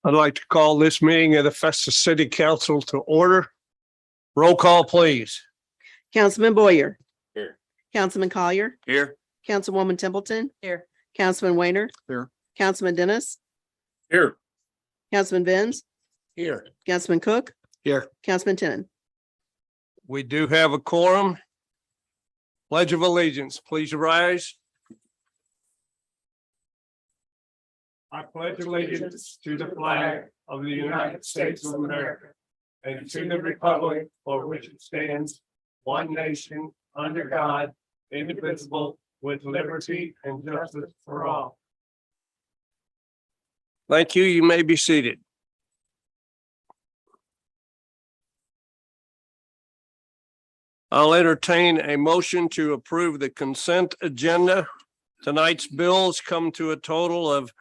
I'd like to call this meeting of the Festus City Council to order. Roll call, please. Councilman Boyer. Here. Councilman Collier. Here. Councilwoman Templeton. Here. Councilman Weiner. Here. Councilman Dennis. Here. Councilman Benz. Here. Councilman Cook. Here. Councilman Tenen. We do have a quorum. Pledge of Allegiance, please rise. I pledge allegiance to the flag of the United States of America and to the republic for which it stands, one nation, under God, indivisible, with liberty and justice for all. Thank you. You may be seated. I'll entertain a motion to approve the consent agenda. Tonight's bills come to a total of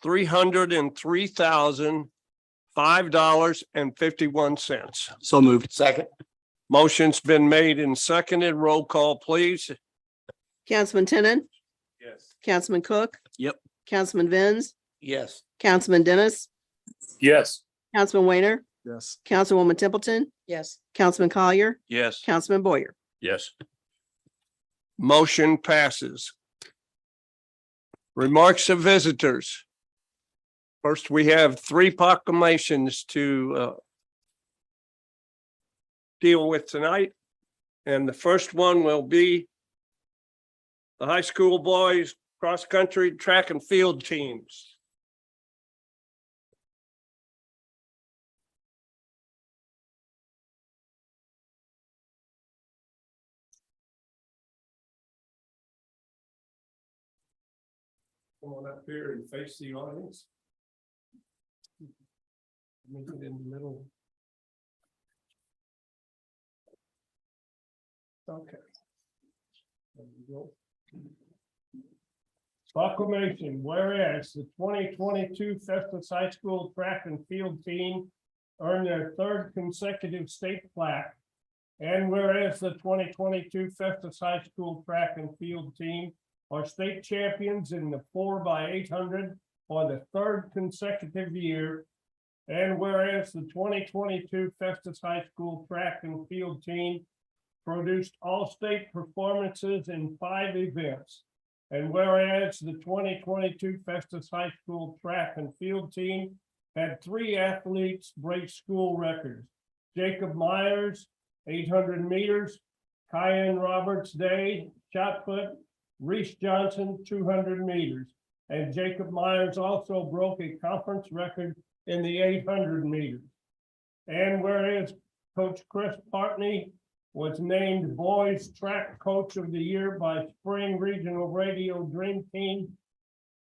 $303,005.51. So moved. Second. Motion's been made and seconded. Roll call, please. Councilman Tenen. Yes. Councilman Cook. Yep. Councilman Benz. Yes. Councilman Dennis. Yes. Councilman Weiner. Yes. Councilwoman Templeton. Yes. Councilman Collier. Yes. Councilman Boyer. Yes. Motion passes. Remarks of visitors. First, we have 3 proclamations to deal with tonight. And the first one will be the high school boys cross-country track and field teams. Come on up here and face the audience. Make it in the middle. Okay. There we go. Proclamation, whereas the 2022 Festus High School track and field team earned their 3rd consecutive state plaque. And whereas the 2022 Festus High School track and field team are state champions in the 4x800 for the 3rd consecutive year. And whereas the 2022 Festus High School track and field team produced all-state performances in 5 events. And whereas the 2022 Festus High School track and field team had 3 athletes break school records. Jacob Myers, 800 meters, Kyan Roberts Day, shot put, Reese Johnson, 200 meters. And Jacob Myers also broke a conference record in the 800 meters. And whereas Coach Chris Partney was named Boys Track Coach of the Year by Spring Regional Radio Dream Team.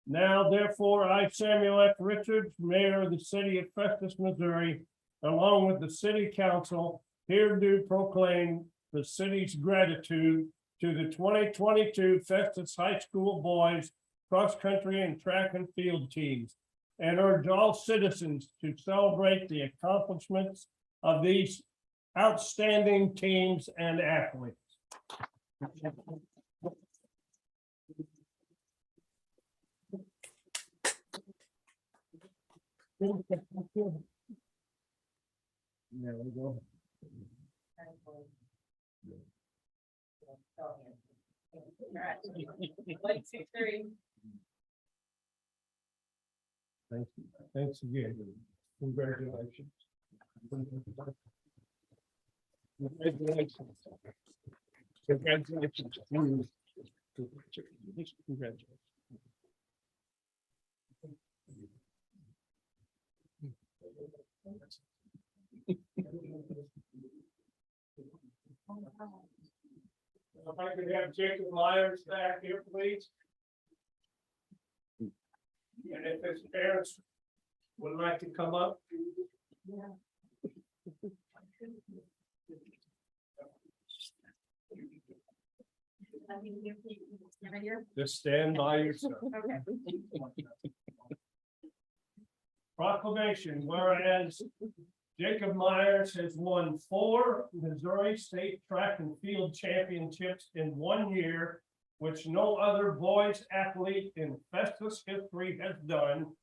Now, therefore, I, Samuel F. Richards, Mayor of the City of Festus, Missouri, along with the City Council, here do proclaim the city's gratitude to the 2022 Festus High School Boys Cross Country and Track and Field teams, and urge all citizens to celebrate the accomplishments of these outstanding teams and athletes. There we go. Thank you. Thanks again. Congratulations. Congratulations. Congratulations. Congratulations. If I could have Jacob Myers back here, please. And if his parents would like to come up. Just stand by yourself. Proclamation, whereas Jacob Myers has won 4 Missouri State Track and Field Championships in 1 year, which no other boys athlete in Festus history has done.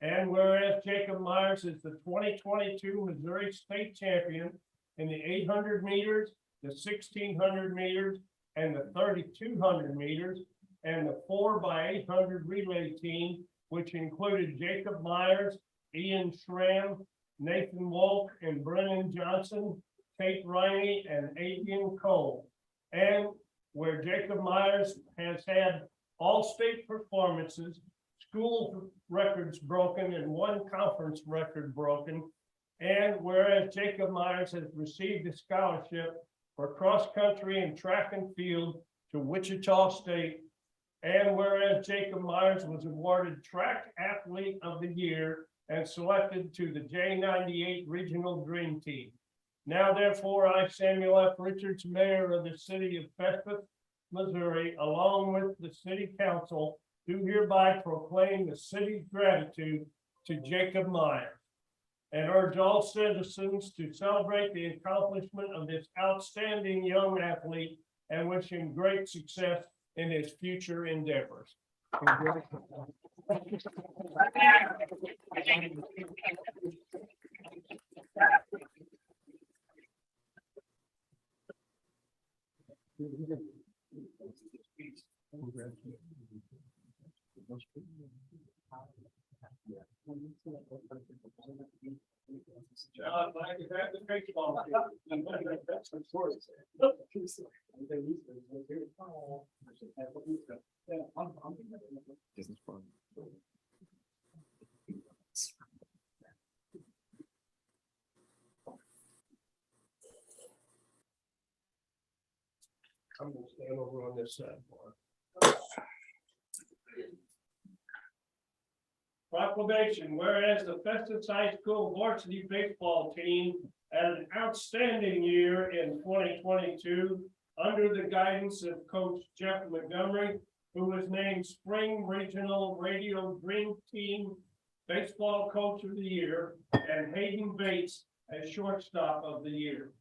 And whereas Jacob Myers is the 2022 Missouri State Champion in the 800 meters, the 1600 meters, and the 3200 meters, and the 4x800 relay team, which included Jacob Myers, Ian Schramm, Nathan Wolk, and Brennan Johnson, Kate Riney, and Adrian Cole. And where Jacob Myers has had all state performances, school records broken, and 1 conference record broken. And whereas Jacob Myers has received a scholarship for cross-country and track and field to Wichita State. And whereas Jacob Myers was awarded Track Athlete of the Year and selected to the J98 Regional Dream Team. Now therefore, I, Samuel F. Richards, Mayor of the City of Festus, Missouri, along with the City Council, do hereby proclaim the city's gratitude to Jacob Myers and urge all citizens to celebrate the accomplishment of this outstanding young athlete and wish him great success in his future endeavors. John, Mike, is that the baseball team? I'm gonna stand over on this side. Proclamation, whereas the Festus High School varsity baseball team had an outstanding year in 2022 under the guidance of Coach Jeff Montgomery, who was named Spring Regional Radio Dream Team Baseball Coach of the Year, and Hayden Bates as Shortstop of the Year.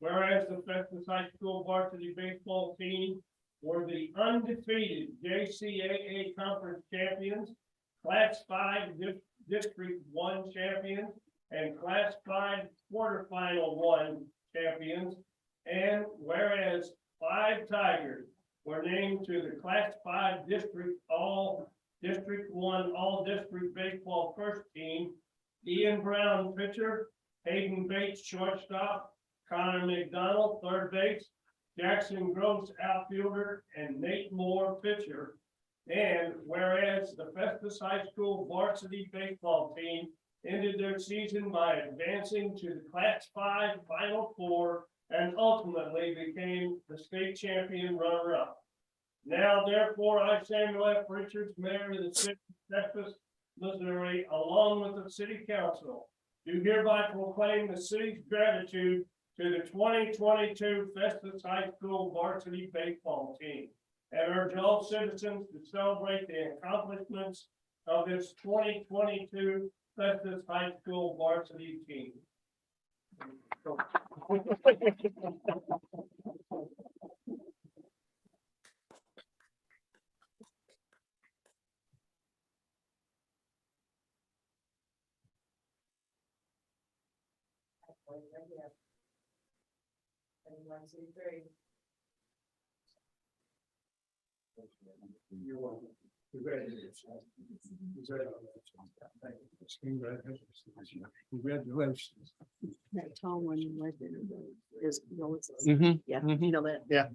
Whereas the Festus High School varsity baseball team were the undefeated JCAA Conference champions, Class 5 District 1 champions, and Class 5 quarterfinal 1 champions. And whereas 5 Tigers were named to the Class 5 District 1 All District Baseball first team, Ian Brown pitcher, Hayden Bates shortstop, Connor McDonald third base, Jackson Gross outfielder, and Nate Moore pitcher. And whereas the Festus High School varsity baseball team ended their season by advancing to the Class 5 Final Four and ultimately became the state champion runner-up. Now therefore, I, Samuel F. Richards, Mayor of the City of Festus, Missouri, along with the City Council, do hereby proclaim the city's gratitude to the 2022 Festus High School varsity baseball team, and urge all citizens to celebrate the accomplishments of this 2022 Festus High School varsity team. You're welcome. Congratulations. Congratulations. That tall one right there is Melissa's. Mhm. Yeah, you know that. Yeah.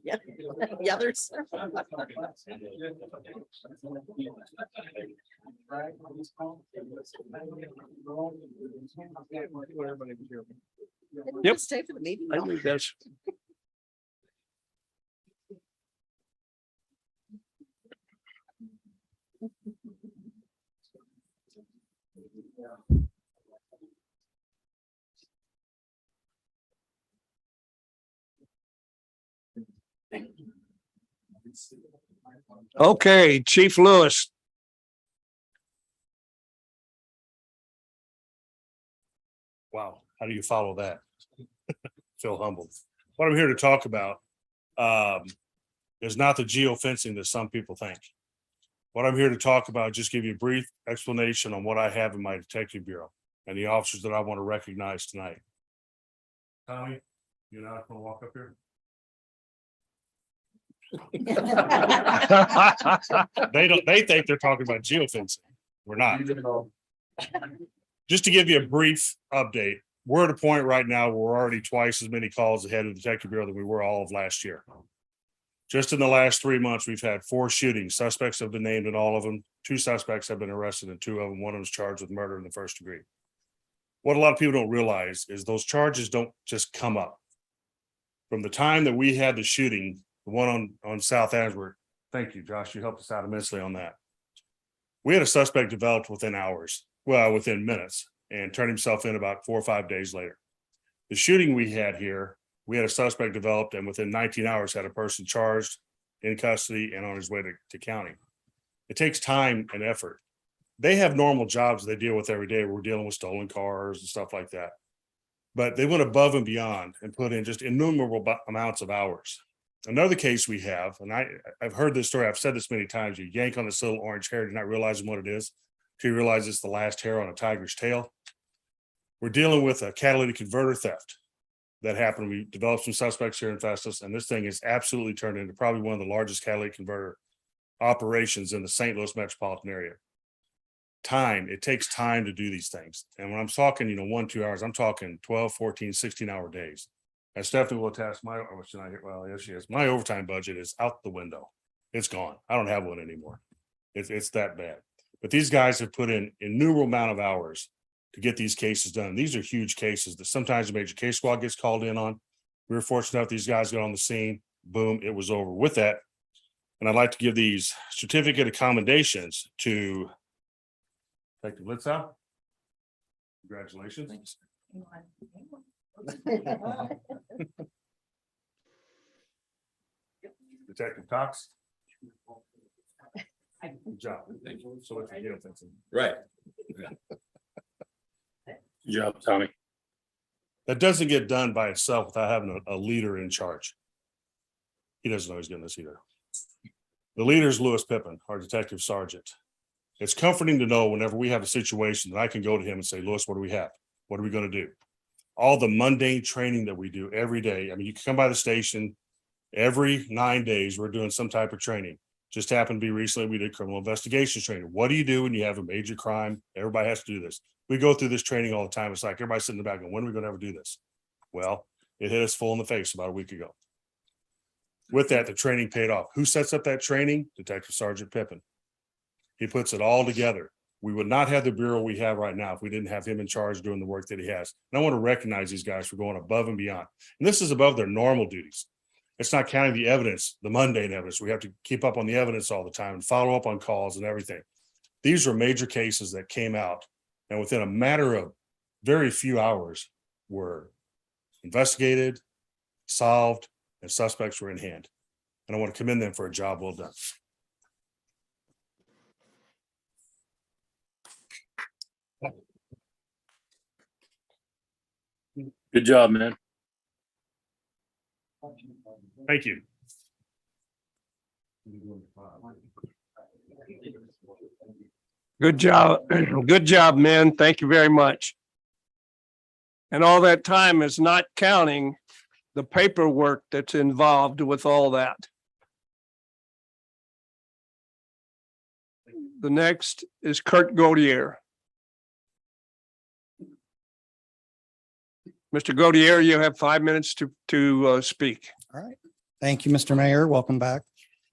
Yeah, yeah, there's. Yep. Stay for the meeting. I think that's. Okay, Chief Lewis. Wow, how do you follow that? Feel humbled. What I'm here to talk about is not the geofencing that some people think. What I'm here to talk about, just give you a brief explanation on what I have in my detective bureau and the officers that I want to recognize tonight. Tommy, you're not gonna walk up here? They think they're talking about geofencing. We're not. Just to give you a brief update, we're at a point right now where we're already twice as many calls ahead of the Detective Bureau than we were all of last year. Just in the last 3 months, we've had 4 shootings. Suspects have been named in all of them. 2 suspects have been arrested in 2 of them. One of them is charged with murder in the first degree. What a lot of people don't realize is those charges don't just come up. From the time that we had the shooting, the one on South Ashburn, thank you, Josh, you helped us out immensely on that. We had a suspect developed within hours, well, within minutes, and turned himself in about 4 or 5 days later. The shooting we had here, we had a suspect developed and within 19 hours had a person charged, in custody, and on his way to county. It takes time and effort. They have normal jobs they deal with every day. We're dealing with stolen cars and stuff like that. But they went above and beyond and put in just innumerable amounts of hours. Another case we have, and I've heard this story, I've said this many times, you yank on this little orange hair, not realizing what it is, till you realize it's the last hair on a tiger's tail. We're dealing with a catalytic converter theft that happened. We developed some suspects here in Festus, and this thing is absolutely turned into probably one of the largest catalytic converter operations in the St. Louis metropolitan area. It takes time to do these things. And when I'm talking, 1-2 hours, I'm talking 12, 14, 16-hour days. As Stephanie will attest, yes, she is. My overtime budget is out the window. It's gone. I don't have one anymore. It's that bad. But these guys have put in innumerable amount of hours to get these cases done. These are huge cases that sometimes a major case squad gets called in on. We were fortunate enough, these guys got on the scene, boom, it was over with that. And I'd like to give these certificate of commendations to Detective Litzow. Congratulations. Detective Cox. Good job. Thank you. So much for geofencing. Right. Good job, Tommy. That doesn't get done by itself without having a leader in charge. He doesn't know he's getting this either. The leader is Lewis Pippin, our detective sergeant. It's comforting to know whenever we have a situation that I can go to him and say, Lewis, what do we have? What are we going to do? All the mundane training that we do every day. I mean, you can come by the station every 9 days. We're doing some type of training. Just happened to be recently, we did criminal investigations training. What do you do when you have a major crime? Everybody has to do this. We go through this training all the time. It's like everybody's sitting in the back going, when are we going to ever do this? Well, it hit us full in the face about a week ago. With that, the training paid off. Who sets up that training? Detective Sergeant Pippin. He puts it all together. We would not have the bureau we have right now if we didn't have him in charge doing the work that he has. And I want to recognize these guys for going above and beyond. And this is above their normal duties. It's not counting the evidence, the mundane evidence. We have to keep up on the evidence all the time and follow up on calls and everything. These are major cases that came out, and within a matter of very few hours were investigated, solved, and suspects were in hand. And I want to commend them for a job well done. Good job, man. Thank you. Good job. Good job, men. Thank you very much. And all that time is not counting the paperwork that's involved with all that. The next is Kurt Gaudier. Mr. Gaudier, you have 5 minutes to speak. All right. Thank you, Mr. Mayor. Welcome back,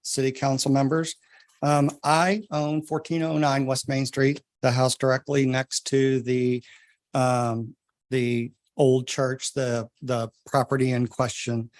City Council members. I own 1409 West Main Street, the house directly next to the old church, the property in question.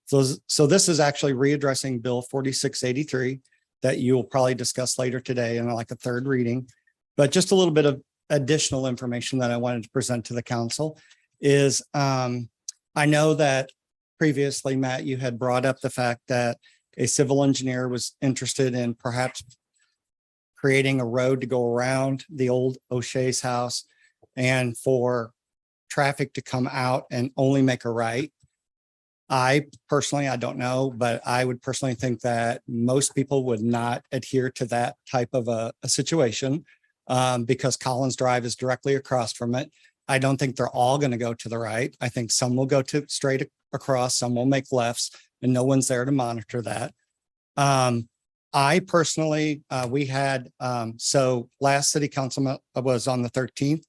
So this is actually readdressing Bill 4683 that you will probably discuss later today in like a third reading. But just a little bit of additional information that I wanted to present to the council is I know that previously, Matt, you had brought up the fact that a civil engineer was interested in perhaps creating a road to go around the old O'Shea's house and for traffic to come out and only make a right. I personally, I don't know, but I would personally think that most people would not adhere to that type of a situation because Collins Drive is directly across from it. I don't think they're all going to go to the right. I think some will go to straight across, some will make lefts, and no one's there to monitor that. I personally, we had, so last city council was on the 13th.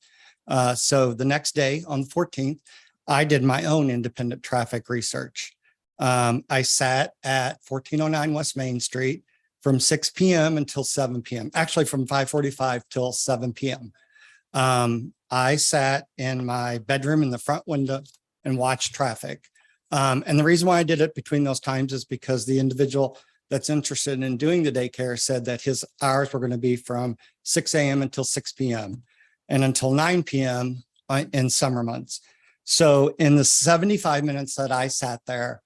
So the next day on the 14th, I did my own independent traffic research. I sat at 1409 West Main Street from 6 p.m. until 7 p.m. Actually from 5:45 till 7 p.m. I sat in my bedroom in the front window and watched traffic. And the reason why I did it between those times is because the individual that's interested in doing the daycare said that his hours were going to be from 6 a.m. until 6 p.m. and until 9 p.m. in summer months. So in the 75 minutes that I sat there,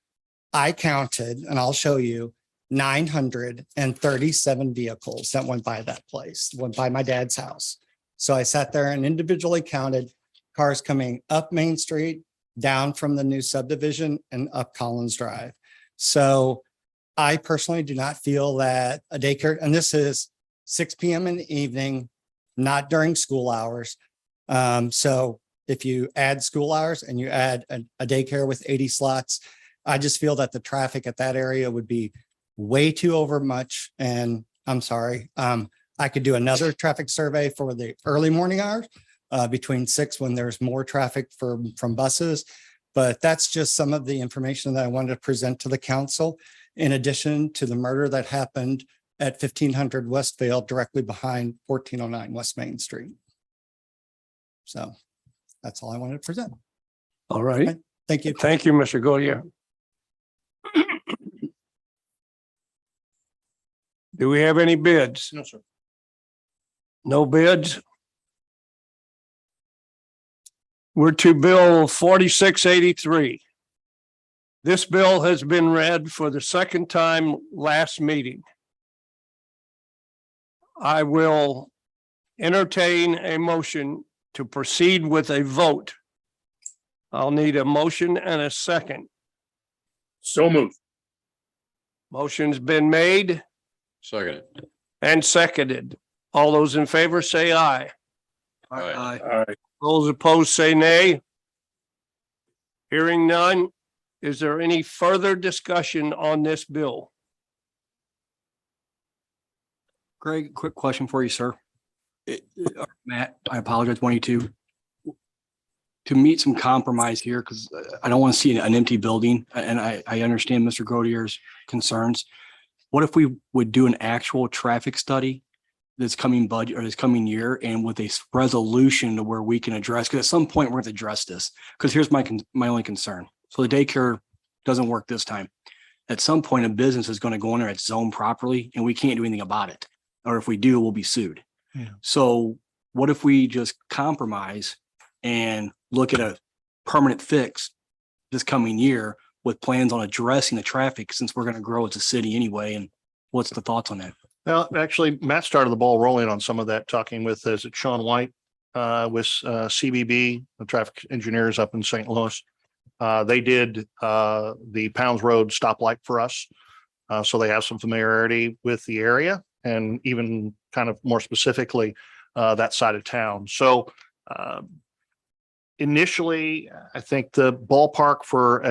I counted, and I'll show you, 937 vehicles that went by that place, went by my dad's house. So I sat there and individually counted cars coming up Main Street, down from the new subdivision and up Collins Drive. So I personally do not feel that a daycare, and this is 6 p.m. in the evening, not during school hours. So if you add school hours and you add a daycare with 80 slots, I just feel that the traffic at that area would be way too over much. And I'm sorry, I could do another traffic survey for the early morning hours between 6 when there's more traffic from buses. But that's just some of the information that I wanted to present to the council, in addition to the murder that happened at 1500 Westvale, directly behind 1409 West Main Street. So that's all I wanted to present. All right. Thank you. Thank you, Mr. Golia. Do we have any bids? No, sir. No bids? We're to Bill 4683. This bill has been read for the second time last meeting. I will entertain a motion to proceed with a vote. I'll need a motion and a second. So moved. Motion's been made Second. and seconded. All those in favor say aye. Aye. Aye. Those opposed say nay. Hearing none. Is there any further discussion on this bill? Greg, quick question for you, sir. Matt, I apologize, 22. To meet some compromise here, because I don't want to see an empty building, and I understand Mr. Godier's concerns. What if we would do an actual traffic study this coming budget or this coming year, and with a resolution to where we can address, because at some point we're going to address this, because here's my only concern. So the daycare doesn't work this time. At some point, a business is going to go in there, it's zoned properly, and we can't do anything about it. Or if we do, we'll be sued. Yeah. So what if we just compromise and look at a permanent fix this coming year with plans on addressing the traffic, since we're going to grow as a city anyway? And what's the thoughts on that? Well, actually, Matt started the ball rolling on some of that, talking with, is it Sean White with CBB, the traffic engineers up in St. Louis. They did the Pounds Road stoplight for us. So they have some familiarity with the area, and even kind of more specifically that side of town. So initially, I think the ballpark for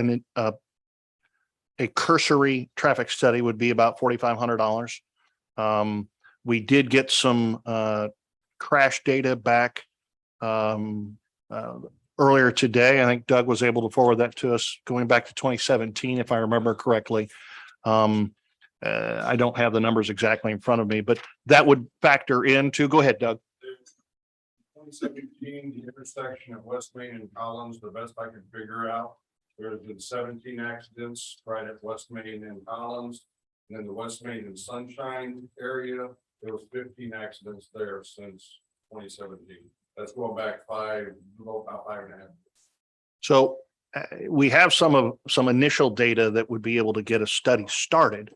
a cursory traffic study would be about $4,500. We did get some crash data back earlier today. I think Doug was able to forward that to us going back to 2017, if I remember correctly. I don't have the numbers exactly in front of me, but that would factor into, go ahead, Doug. 2017, the intersection of West Main and Collins, the best I could figure out, there have been 17 accidents right at West Main and Collins. And then the West Main and Sunshine area, there was 15 accidents there since 2017. That's going back about 5.5. So we have some initial data that would be able to get a study started.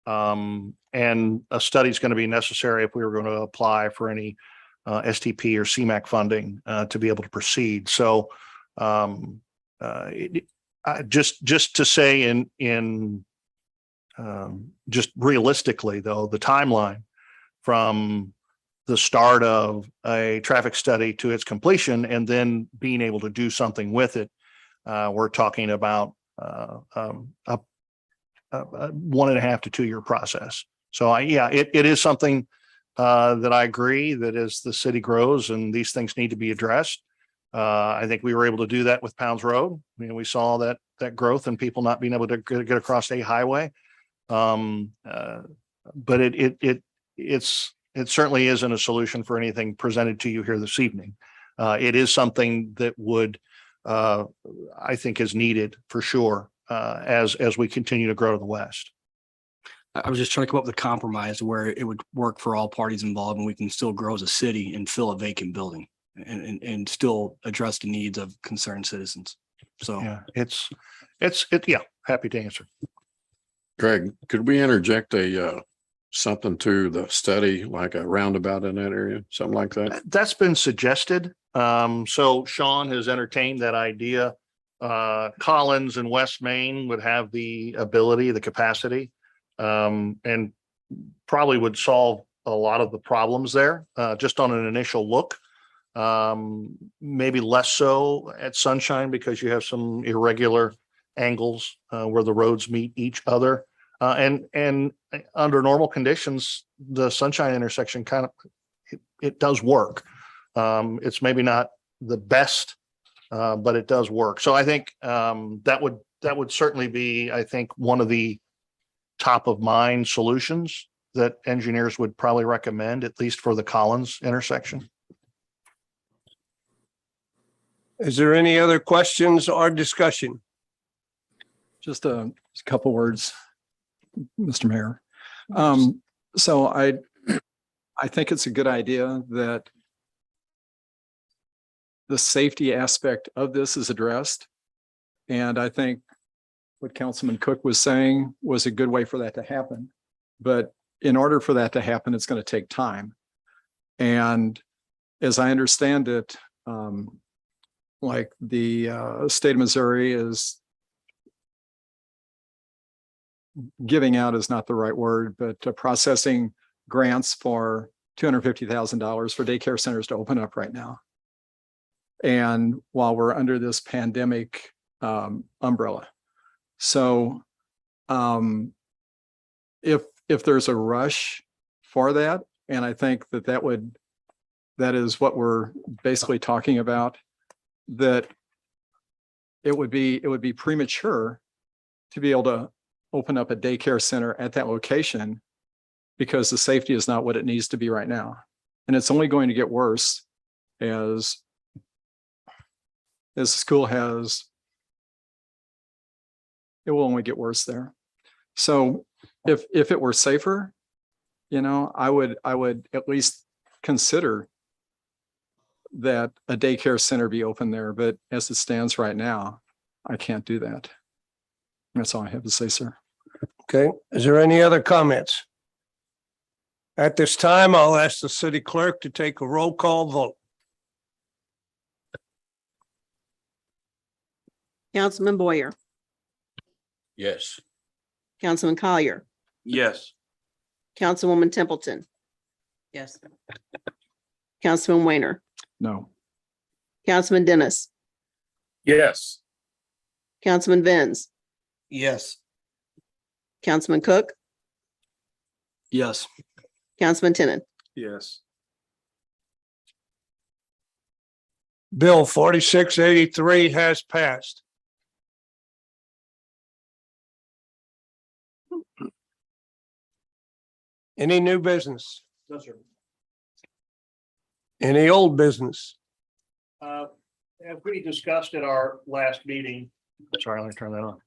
And a study is going to be necessary if we were going to apply for any STP or CMAQ funding to be able to proceed. So just to say just realistically, though, the timeline from the start of a traffic study to its completion and then being able to do something with it, we're talking about a 1.5 to 2 year process. So it is something that I agree that as the city grows and these things need to be addressed. I think we were able to do that with Pounds Road. I mean, we saw that growth and people not being able to get across a highway. But it certainly isn't a solution for anything presented to you here this evening. It is something that would, I think, is needed for sure as we continue to grow to the west. I was just trying to come up with a compromise where it would work for all parties involved and we can still grow as a city and fill a vacant building and still address the needs of concerned citizens. So Yeah, happy to answer. Greg, could we interject something to the study, like a roundabout in that area, something like that? That's been suggested. So Sean has entertained that idea. Collins and West Main would have the ability, the capacity, and probably would solve a lot of the problems there, just on an initial look. Maybe less so at Sunshine because you have some irregular angles where the roads meet each other. And under normal conditions, the Sunshine intersection it does work. It's maybe not the best, but it does work. So I think that would certainly be, I think, one of the top of mind solutions that engineers would probably recommend, at least for the Collins intersection. Is there any other questions or discussion? Just a couple words, Mr. Mayor. So I think it's a good idea that the safety aspect of this is addressed. And I think what Councilman Cook was saying was a good way for that to happen. But in order for that to happen, it's going to take time. And as I understand it, like the state of Missouri is giving out is not the right word, but processing grants for $250,000 for daycare centers to open up right now. And while we're under this pandemic umbrella. So if there's a rush for that, and I think that is what we're basically talking about, that it would be premature to be able to open up a daycare center at that location because the safety is not what it needs to be right now. And it's only going to get worse as the school it will only get worse there. So if it were safer, I would at least consider that a daycare center be open there. But as it stands right now, I can't do that. That's all I have to say, sir. Okay, is there any other comments? At this time, I'll ask the city clerk to take a roll call vote. Councilman Boyer, Yes. Councilman Collier, Yes. Councilwoman Templeton. Yes. Councilman Weiner, No. Councilman Dennis, Yes. Councilman Venz, Yes. Councilman Cook, yes. Councilman Tenen. Yes. Bill 4683 has passed. Any new business? No, sir. Any old business? As we discussed at our last meeting, sorry, let me turn that on.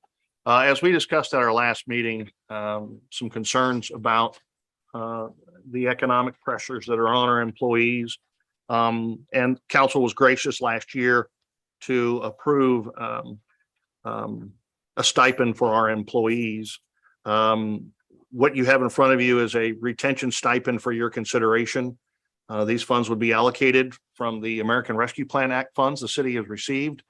As we discussed at our last meeting, some concerns about the economic pressures that are on our employees. And council was gracious last year to approve a stipend for our employees. What you have in front of you is a retention stipend for your consideration. These funds would be allocated from the American Rescue Plan Act funds the city has received.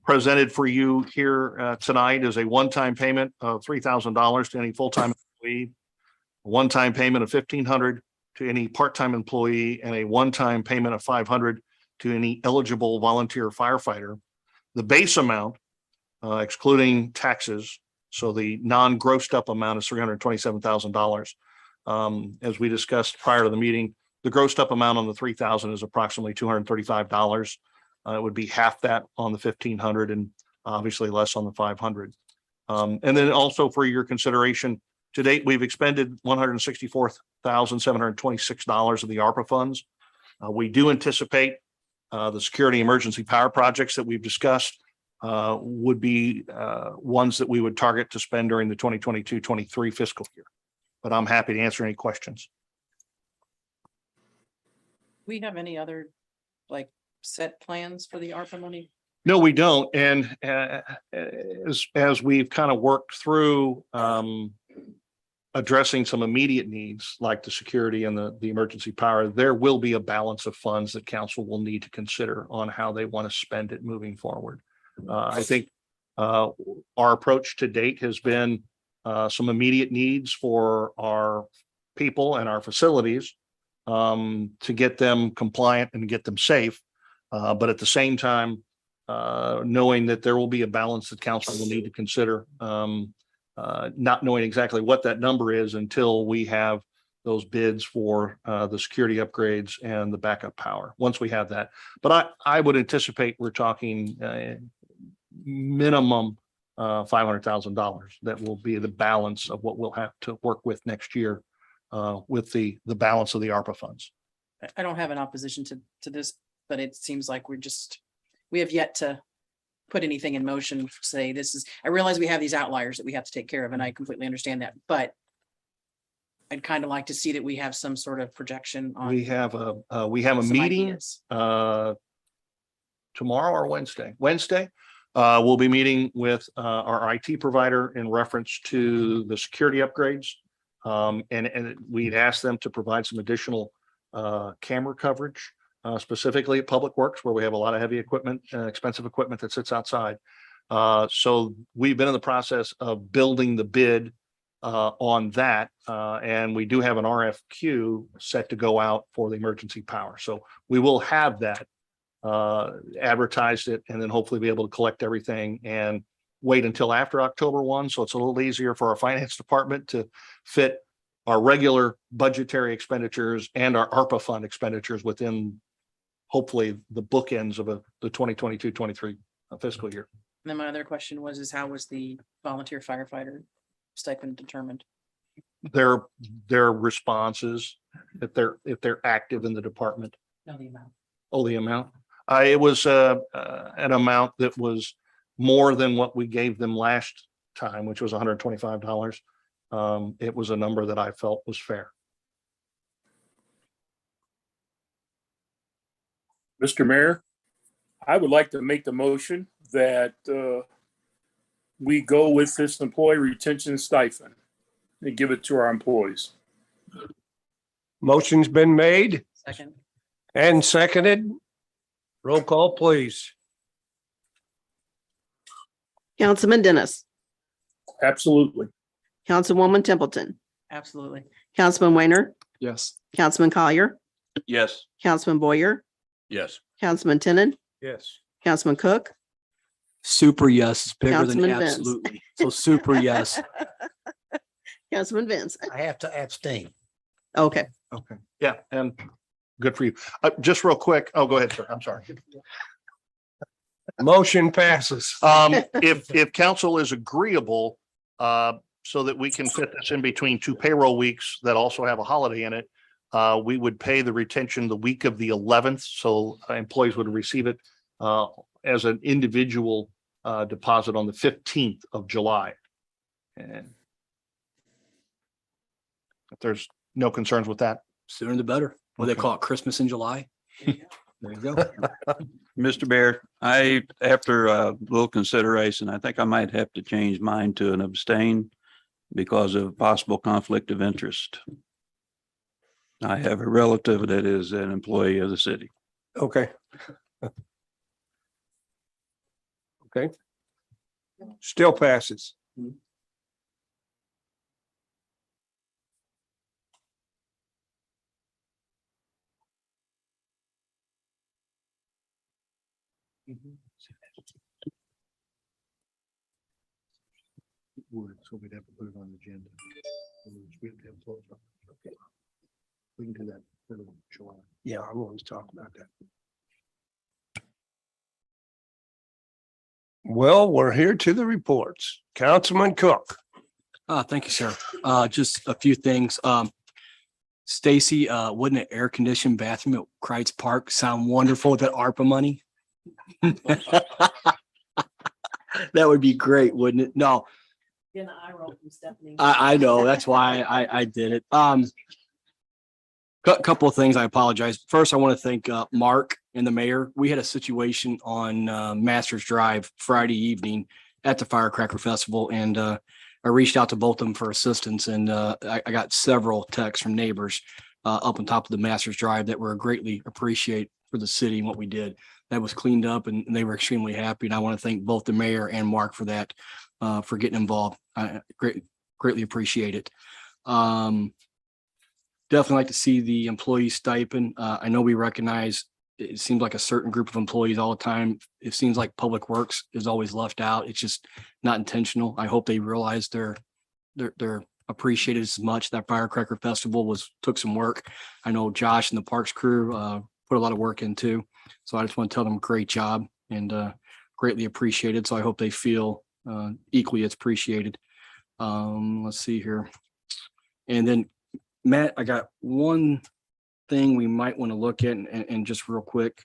Presented for you here tonight is a one-time payment of $3,000 to any full-time employee, a one-time payment of $1,500 to any part-time employee, and a one-time payment of $500 to any eligible volunteer firefighter. The base amount, excluding taxes, so the non-grossed up amount is $327,000. As we discussed prior to the meeting, the grossed up amount on the 3,000 is approximately $235. It would be half that on the 1,500 and obviously less on the 500. And then also for your consideration, to date, we've expended $164,726 of the ARPA funds. We do anticipate the security emergency power projects that we've discussed would be ones that we would target to spend during the 2022-23 fiscal year. But I'm happy to answer any questions. We have any other like set plans for the ARPA money? No, we don't. And as we've kind of worked through addressing some immediate needs like the security and the emergency power, there will be a balance of funds that council will need to consider on how they want to spend it moving forward. I think our approach to date has been some immediate needs for our people and our facilities to get them compliant and get them safe. But at the same time, knowing that there will be a balance that council will need to consider, not knowing exactly what that number is until we have those bids for the security upgrades and the backup power, once we have that. But I would anticipate we're talking minimum $500,000. That will be the balance of what we'll have to work with next year with the balance of the ARPA funds. I don't have an opposition to this, but it seems like we have yet to put anything in motion, say this is, I realize we have these outliers that we have to take care of, and I completely understand that, but I'd kind of like to see that we have some sort of projection on. We have a some meeting ideas. tomorrow or Wednesday. We'll be meeting with our IT provider in reference to the security upgrades. And we'd asked them to provide some additional camera coverage, specifically at Public Works, where we have a lot of heavy equipment, expensive equipment that sits outside. So we've been in the process of building the bid on that. And we do have an RFQ set to go out for the emergency power. So we will have that advertised it, and then hopefully be able to collect everything and wait until after October 1. So it's a little easier for our finance department to fit our regular budgetary expenditures and our ARPA fund expenditures within hopefully the bookends of the 2022-23 fiscal year. And then my other question is how was the volunteer firefighter stipend determined? Their responses, if they're active in the department. No, the amount. Oh, the amount. It was an amount that was more than what we gave them last time, which was $125. It was a number that I felt was fair. Mr. Mayor, I would like to make the motion that we go with this employee retention stipend and give it to our employees. Motion's been made Second. and seconded. Roll call, please. Councilman Dennis, Absolutely. Councilwoman Templeton, Absolutely. Councilman Weiner, Yes. Councilman Collier, Yes. Councilman Boyer, Yes. Councilman Tenen, Yes. Councilman Cook, Super yes, it's bigger than Councilman Vince. absolutely. So super yes. Councilman Vince. I have to abstain. Okay, Okay. Yeah, and good for you. Just real quick. Oh, go ahead, sir. I'm sorry. Motion passes. If council is agreeable, so that we can fit this in between two payroll weeks that also have a holiday in it, we would pay the retention the week of the 11th. So employees would receive it as an individual deposit on the 15th of July. And if there's no concerns with that. Sooner the better. What they Okay. call it, Christmas in July. There you go. Mr. Bear, after a little consideration, I think I might have to change mine to an abstain because of possible conflict of interest. I have a relative that is an employee of the city. Okay. Okay. Still passes. So we'd have to put it on the agenda. We have to have it closed up. Okay. We can do that for July. Yeah, I'm always talking about that. Well, we're here to the reports. Councilman Cook. Thank you, sir. Just a few things. Stacy, wouldn't an air conditioned bathroom at Kreitz Park sound wonderful with that ARPA money? That would be great, wouldn't it? No, I know. That's why I did it. Couple of things. I apologize. First, I want to thank Mark and the mayor. We had a situation on Masters Drive Friday evening at the Firecracker Festival, and I reached out to both of them for assistance, and I got several texts from neighbors up on top of the Masters Drive that were greatly appreciate for the city and what we did. That was cleaned up, and they were extremely happy. And I want to thank both the mayor and Mark for that, for getting involved. I greatly appreciate it. Definitely like to see the employee stipend. I know we recognize it seems like a certain group of employees all the time. It seems like Public Works is always left out. It's just not intentional. I hope they realize they're appreciated as much. That Firecracker Festival took some work. I know Josh and the Parks crew put a lot of work into. So I just want to tell them great job and greatly appreciated. So I hope they feel equally as appreciated. Let's see here. And then Matt, I got one thing we might want to look at and just real quick.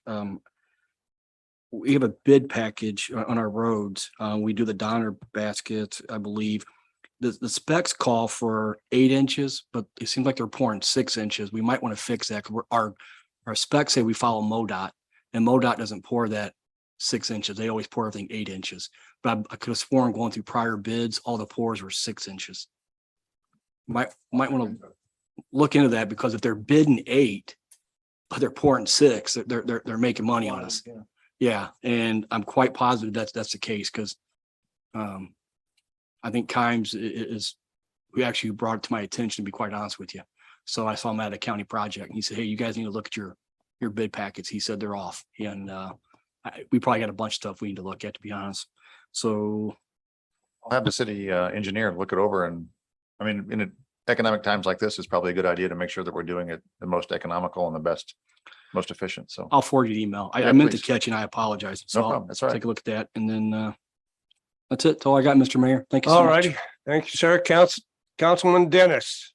We have a bid package on our roads. We do the Donner baskets, I believe. The specs call for 8 inches, but it seems like they're pouring 6 inches. We might want to fix that. Our specs say we follow MoDOT, and MoDOT doesn't pour that 6 inches. They always pour everything 8 inches. But I could have sworn going through prior bids, all the pours were 6 inches. Might want to look into that, because if they're bidding 8, but they're pouring 6, they're making money on us. Yeah, and I'm quite positive that's the case, because I think Kimes is who actually brought it to my attention, to be quite honest with you. So I saw him at a county project, and he said, "Hey, you guys need to look at your bid packets." He said they're off, and we probably got a bunch of stuff we need to look at, to be honest. So I'll have the city engineer look it over, and I mean, in economic times like this, it's probably a good idea to make sure that we're doing it the most economical and the best, most efficient. So I'll forward you the email. Yeah, I meant please. to catch, and I apologize. So No problem. That's all right. take a look at that, and then that's it. That's all I got, Mr. Mayor. Thank you so All much. righty. Thank you, sir. Councilman Dennis.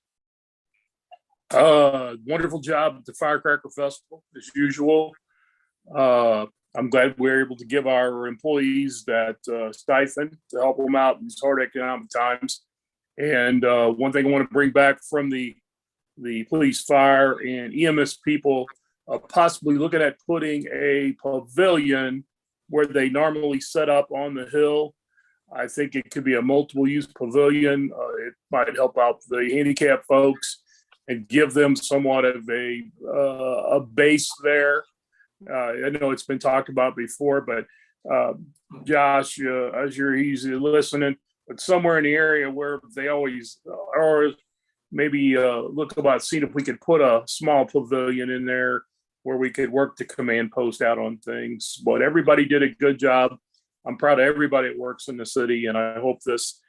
Wonderful job at the Firecracker Festival, as usual. I'm glad we're able to give our employees that stipend to help them out in these hard economic times. And one thing I want to bring back from the police, fire, and EMS people, possibly looking at putting a pavilion where they normally set up on the hill. I think it could be a multiple use pavilion. It might help out the handicapped folks and give them somewhat of a base there. I know it's been talked about before, but Josh, as you're easy listening, but somewhere in the area where they always, or maybe look about seeing if we could put a small pavilion in there where we could work the command post out on things. But everybody did a good job. I'm proud of everybody that works in the city, and I hope this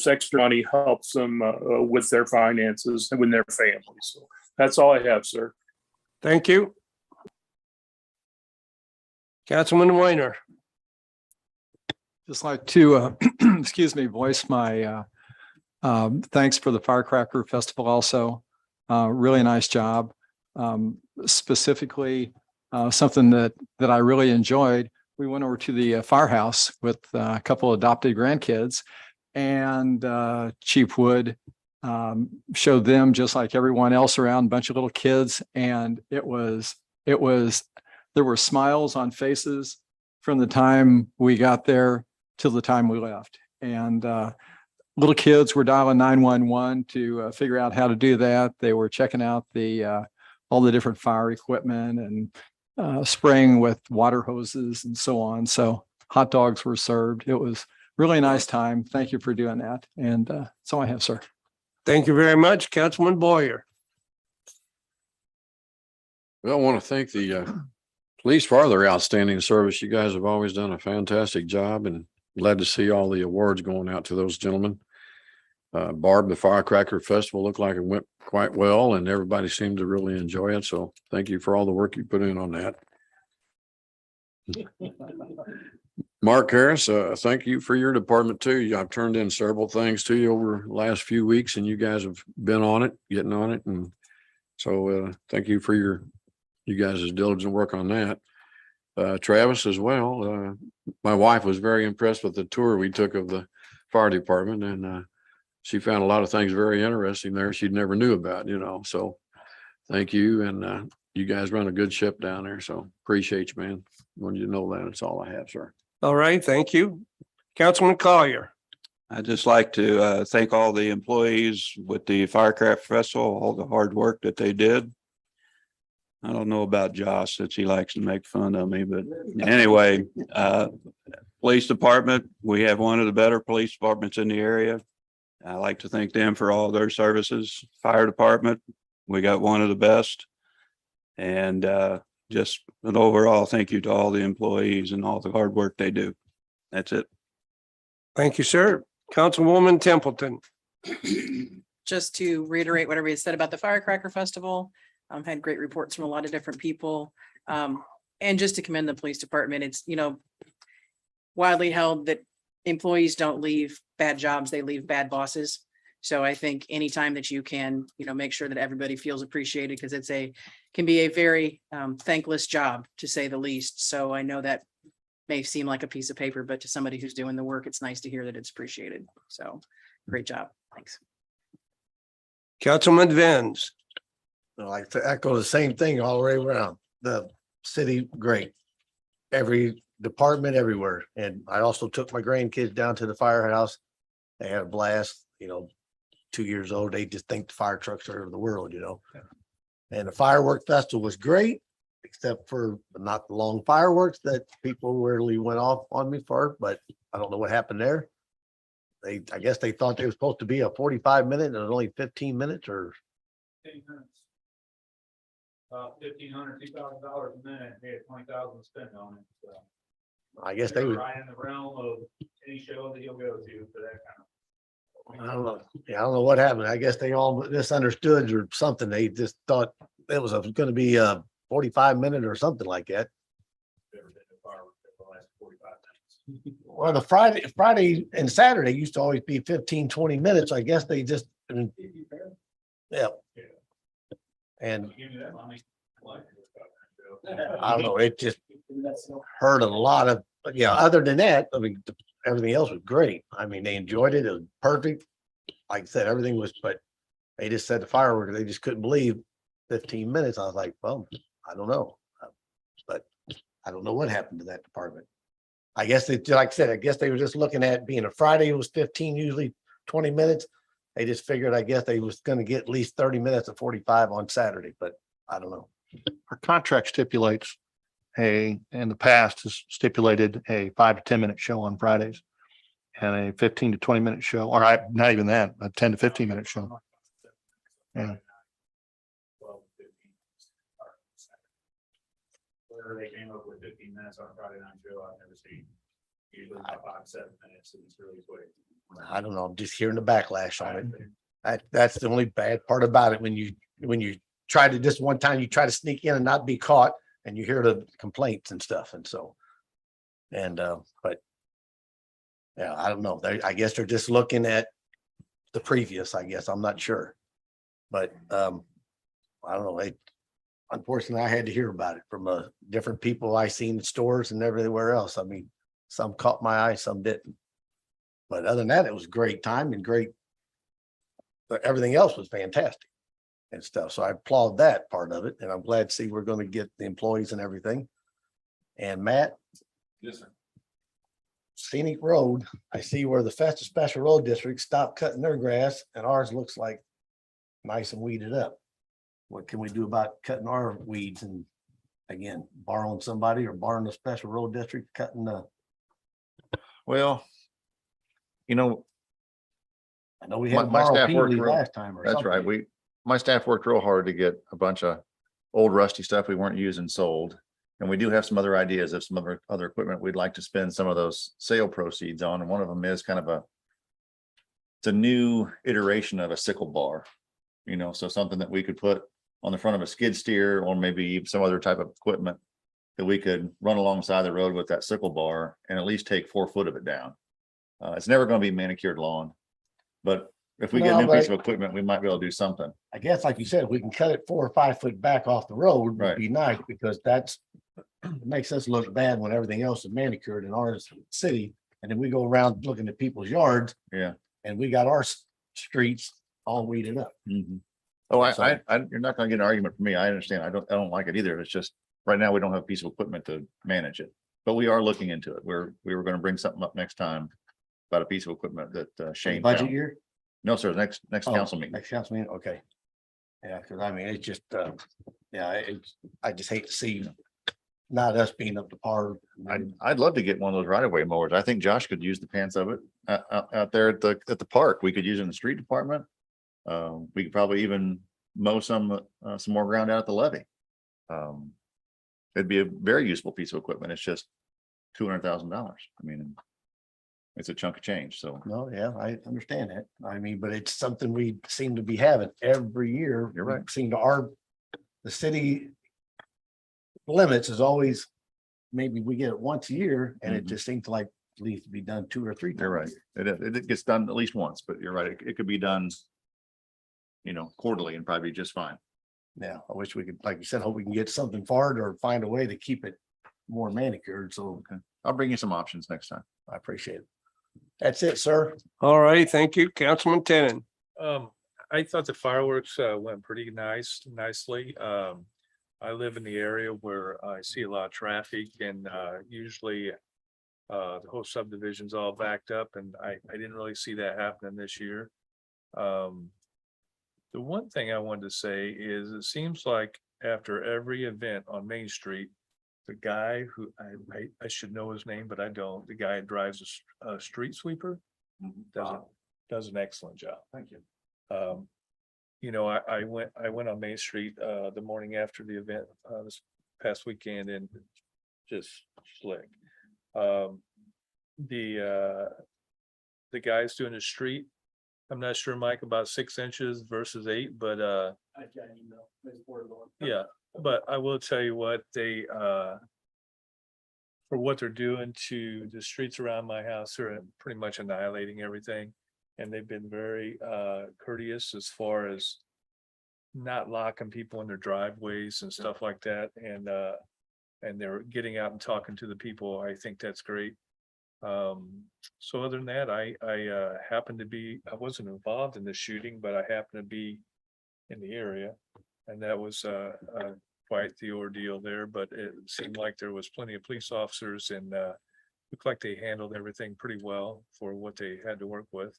extra money helps them with their finances and with their families. So that's all I have, sir. Thank you. Councilman Weiner. Just like to, excuse me, voice my thanks for the Firecracker Festival also. Really nice job. Specifically, something that I really enjoyed. We went over to the firehouse with a couple of adopted grandkids, and Chief Wood showed them just like everyone else around, a bunch of little kids. And there were smiles on faces from the time we got there till the time we left. And little kids were dialing 911 to figure out how to do that. They were checking out all the different fire equipment and spraying with water hoses and so on. So hot dogs were served. It was really a nice time. Thank you for doing that. And that's all I have, sir. Thank you very much, Councilman Boyer. Well, I want to thank the police for their outstanding service. You guys have always done a fantastic job, and glad to see all the awards going out to those gentlemen. Barb, the Firecracker Festival looked like it went quite well, and everybody seemed to really enjoy it. So thank you for all the work you put in on that. Mark Harris, thank you for your department too. I've turned in several things to you over the last few weeks, and you guys have been on it, getting on it. And so thank you for you guys' diligent work on that. Travis as well. My wife was very impressed with the tour we took of the fire department, and she found a lot of things very interesting there she'd never knew about, so thank you. And you guys run a good ship down there, so appreciate you, man. Wanted you to know that. That's all I have, sir. All right, thank you. Councilman Collier. I'd just like to thank all the employees with the Firecracker Festival, all the hard work that they did. I don't know about Josh, since he likes to make fun of me, but anyway, police department, we have one of the better police departments in the area. I like to thank them for all their services. Fire department, we got one of the best. And just an overall thank you to all the employees and all the hard work they do. That's it. Thank you, sir. Councilwoman Templeton. Just to reiterate what everybody said about the Firecracker Festival, had great reports from a lot of different people. And just to commend the police department, it's, widely held that employees don't leave bad jobs, they leave bad bosses. So I think anytime that you can, make sure that everybody feels appreciated, because can be a very thankless job, to say the least. So I know that may seem like a piece of paper, but to somebody who's doing the work, it's nice to hear that it's appreciated. So great job. Thanks. Councilman Vins. I like to echo the same thing all the way around. The city, great. Every department everywhere. And I also took my grandkids down to the firehouse. They had a blast, 2 years old. They just think the fire trucks are the world, And the Firework Festival was great, except for not the long fireworks that people really went off on me for, but I don't know what happened there. I guess they thought they were supposed to be a 45-minute and it was only 15 minutes or 15 minutes. $1,500, $2,000 a minute. They had 20,000 to spend on it. So I guess they were would. right in the realm of any show that you'll go to for that kind of. I don't know. Yeah, I don't know what happened. I guess they all misunderstood or something. They just thought it was going to be a 45-minute or something like that. Never been to fireworks for the last 45 minutes. Well, the Friday and Saturday used to always be 15, 20 minutes. I guess they just, yeah. And Give me that money. I don't know, it just hurt a lot of, but yeah, other than that, everything else was great. They enjoyed it. It was perfect. Like I said, everything was, but they just said the fireworks, they just couldn't believe 15 minutes. I was like, well, I don't know. But I don't know what happened to that department. I guess they, like I said, I guess they were just looking at being a Friday, it was 15, usually 20 minutes. They just figured, I guess they was going to get at least 30 minutes of 45 on Saturday, but I don't know. Our contract stipulates in the past has stipulated a 5 to 10 minute show on Fridays and a 15 to 20 minute show, or not even that, a 10 to 15 minute show. Yeah. Where they came up with 15 minutes on a Friday night show, I've never seen. Usually about 5-7 minutes, and it's really quick. I don't know. I'm just hearing the backlash on it. That's the only bad part about it. When you try to, this one time you try to sneak in and not be caught, and you hear the complaints and stuff. And so, but yeah, I don't know. I guess they're just looking at the previous, I guess. I'm not sure. But I don't know. Unfortunately, I had to hear about it from different people I seen in stores and everywhere else. Some caught my eye, some didn't. But other than that, it was a great time and great. everything else was fantastic and stuff. So I applaud that part of it, and I'm glad to see we're gonna get the employees and everything. And Matt, Yes, sir. scenic road, I see where the Festus Special Road District stopped cutting their grass and ours looks like nice and weeded up. What can we do about cutting our weeds and again, borrowing somebody or borrowing the Special Road District, cutting the, Well, you know, I know we My- had to my borrow staff worked Peely real- last time or that's something. right. My staff worked real hard to get a bunch of old rusty stuff we weren't using sold. And we do have some other ideas of some other equipment we'd like to spend some of those sale proceeds on. And one of them is kind of it's a new iteration of a sickle bar. So something that we could put on the front of a skid steer or maybe some other type of equipment that we could run alongside the road with that sickle bar and at least take 4 foot of it down. It's never going to be manicured lawn, but if we get a No, new piece but- of equipment, we might be able to do something. I guess, like you said, if we can cut it 4 or 5 foot back off the road, Right. would be nice, because it makes us look bad when everything else is manicured in our city. And then we go around looking at people's yards Yeah. and we got our streets all weeded up. Oh, So- you're not gonna get an argument from me. I understand. I don't like it either. It's just, right now, we don't have a piece of equipment to manage it. But we are looking into it. We were gonna bring something up next time about a piece of equipment that Shane Budget found. year? No, sir, next Oh, council meeting. Next council meeting, okay. Yeah, because I mean, it's just, I just hate to see not us being up to par. I'd love to get one of those right of way mowers. I think Josh could use the pants of it out there at the park. We could use it in the street department. We could probably even mow some more ground out at the levee. It'd be a very useful piece of equipment. It's just $200,000. I mean, it's a chunk of change, so. No, yeah, I understand that. I mean, but it's something we seem to be having every year. You're right. We seem the city limits is always, maybe we get it once a year and it Mhm. just seems like it needs to be done 2 or 3 times. You're right. It gets done at least once, but you're right. It could be done, quarterly and probably be just fine. Yeah, I wish we could, like you said, hope we can get something for it or find a way to keep it more manicured. So I'll bring you some options next time. I appreciate it. That's it, sir. All right, thank you, Councilman Tenen. I thought the fireworks went pretty nicely. I live in the area where I see a lot of traffic and usually the whole subdivision's all backed up, and I didn't really see that happening this year. The one thing I wanted to say is it seems like after every event on Main Street, the guy who I should know his name, but I don't, the guy who drives a street sweeper does an excellent job. Thank you. I went on Main Street the morning after the event this past weekend and just slick. The guys doing the street, I'm not sure, Mike, about 6 inches versus 8, but yeah, but I will tell you what, they for what they're doing to the streets around my house, they're pretty much annihilating everything. And they've been very courteous as far as not locking people in their driveways and stuff like that. And they're getting out and talking to the people. I think that's great. So other than that, I happened to be, I wasn't involved in the shooting, but I happened to be in the area. And that was quite the ordeal there, but it seemed like there was plenty of police officers and looked like they handled everything pretty well for what they had to work with.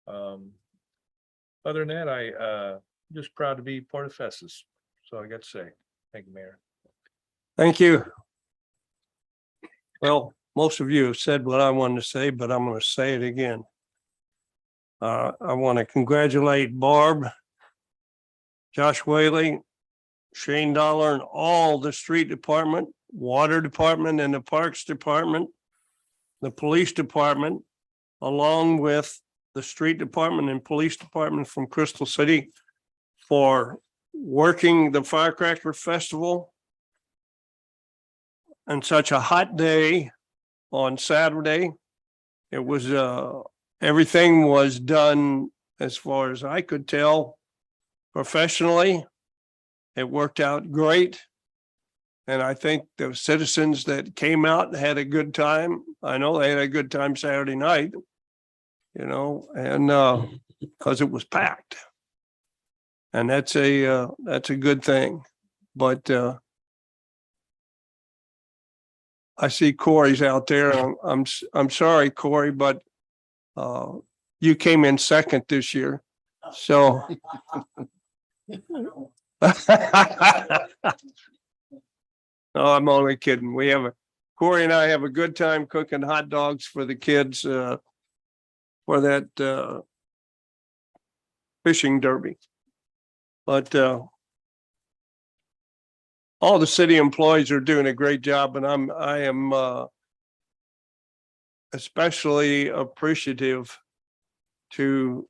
Other than that, I just proud to be part of Festus. So I got to say, thank you, Mayor. Thank you. Well, most of you have said what I wanted to say, but I'm going to say it again. I want to congratulate Barb, Josh Whaley, Shane Dollar, and all the street department, water department, and the parks department, the police department, along with the street department and police department from Crystal City for working the Firecracker Festival on such a hot day on Saturday. It was, everything was done, as far as I could tell, professionally. It worked out great. And I think the citizens that came out had a good time. I know they had a good time Saturday night, and because it was packed. And that's a good thing, but I see Corey's out there. I'm sorry, Corey, but you came in second this year, so. No, I'm only kidding. Corey and I have a good time cooking hot dogs for the kids for that fishing derby. But all the city employees are doing a great job, and I am especially appreciative to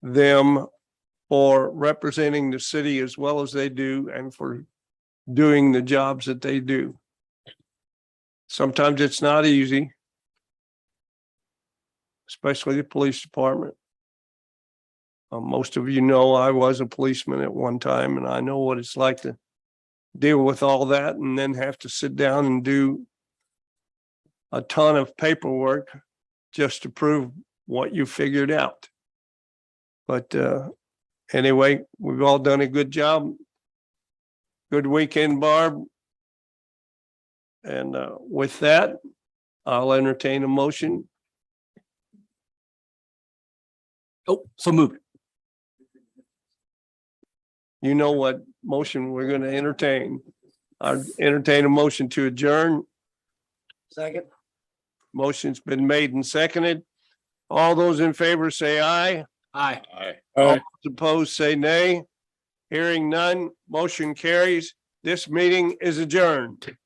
them for representing the city as well as they do and for doing the jobs that they do. Sometimes it's not easy, especially the police department. Most of you know I was a policeman at one time, and I know what it's like to deal with all that and then have to sit down and do a ton of paperwork just to prove what you figured out. But anyway, we've all done a good job. Good weekend, Barb. And with that, I'll entertain a motion. Oh, so moved. You know what motion we're going to entertain. I'll entertain a motion to adjourn. Second. Motion's been made and seconded. All those in favor say aye. Aye. All those opposed say nay. Hearing none, motion carries. This meeting is adjourned.